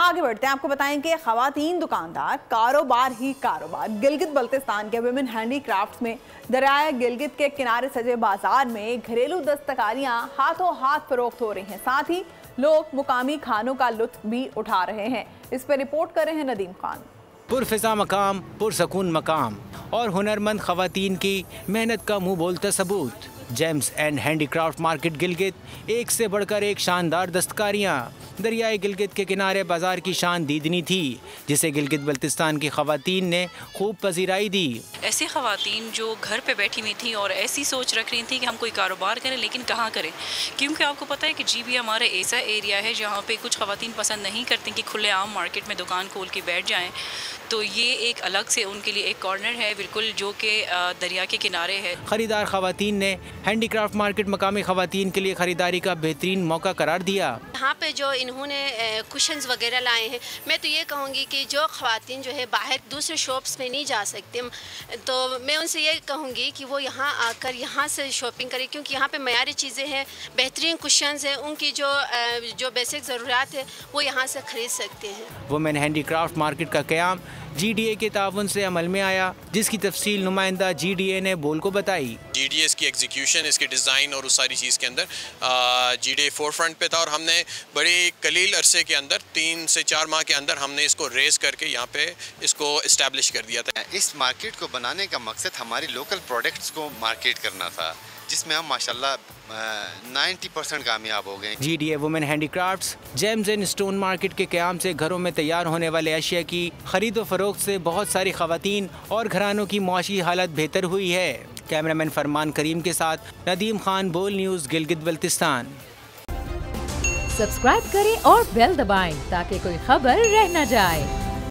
आगे बढ़ते हैं, आपको बताएं कि खवातीन दुकानदार कारोबार ही कारोबार। गिलगित बल्तिस्तान के विमेन हैंडीक्राफ्ट्स में दरियाए गिलगित के किनारे सजे बाजार में घरेलू दस्तकारियां हाथों हाथ फरोख्त हो रही हैं। साथ ही लोग मुकामी खानों का लुत्फ भी उठा रहे हैं। इस पर रिपोर्ट कर रहे हैं नदीम खान। पुरफिजा मकाम, पुरसकून मकाम और हुनरमंद खवातीन की मेहनत का मुंह बोलता सबूत। James and handicraft market Gilgit, एक से बढ़कर एक शानदार दस्तकारियाँ। दरियाए गिलगित के किनारे बाजार की शान दीदनी थी, जिसे गिलगित बल्तिस्तान की खवातीन ने खूब पजीराई दी। ऐसी खवातीन जो घर पे बैठी हुई थी और ऐसी सोच रख रही थी कि हम कोई कारोबार करें, लेकिन कहाँ करें, क्योंकि आपको पता है कि जीबी हमारा ऐसा एरिया है जहाँ पे कुछ खवातीन पसंद नहीं करती कि खुलेआम मार्केट में दुकान खोल के बैठ जाएं। तो ये एक अलग से उनके लिए एक कॉर्नर है बिल्कुल, जो कि दरिया के किनारे है। खरीदार खवातीन ने हैंडीक्राफ्ट मार्केट मकामी खवातीन के लिए खरीदारी का बेहतरीन मौका करार दिया। यहाँ पे जो इन्होंने कुशन्स वगैरह लाए हैं, मैं तो ये कहूँगी कि जो खवातीन जो है बाहर दूसरे शॉप्स में नहीं जा सकते, तो मैं उनसे ये कहूँगी कि वो यहाँ आकर यहाँ से शॉपिंग करें, क्योंकि यहाँ पे मयारी चीज़ें हैं, बेहतरीन कुशन्स हैं, उनकी जो बेसिक ज़रूरियात है वो यहाँ से ख़रीद सकते हैं। वुमेन हैंडीक्राफ्ट मार्केट का क़याम GDA के ताउन से अमल में आया, जिसकी तफसील नुमाइंदा GDA ने बोल को बताई। GDA इसकी एग्जीक्यूशन, इसकी डिज़ाइन और उस सारी चीज़ के अंदर GDA फोर फ्रंट पे था और हमने बड़े कलील अरसे के अंदर 3 से 4 माह के अंदर हमने इसको रेस करके यहाँ पे इसको इस्टेब्लिश कर दिया था। इस मार्केट को बनाने का मकसद हमारी लोकल प्रोडक्ट्स को मार्केट करना था, जिसमें हम माशाल्लाह 90% कामयाब हो गए। GDA women handicrafts James and stone market के क़याम से घरों में तैयार होने वाले अशिया की खरीदो फरोख्त से बहुत सारी खवातीन और घरानों की मुआशी हालत बेहतर हुई है। कैमरामैन फरमान करीम के साथ नदीम खान, बोल न्यूज़, गिलगित बल्तिस्तान। सब्सक्राइब करें और बेल दबाएं ताकि कोई खबर रह न जाए।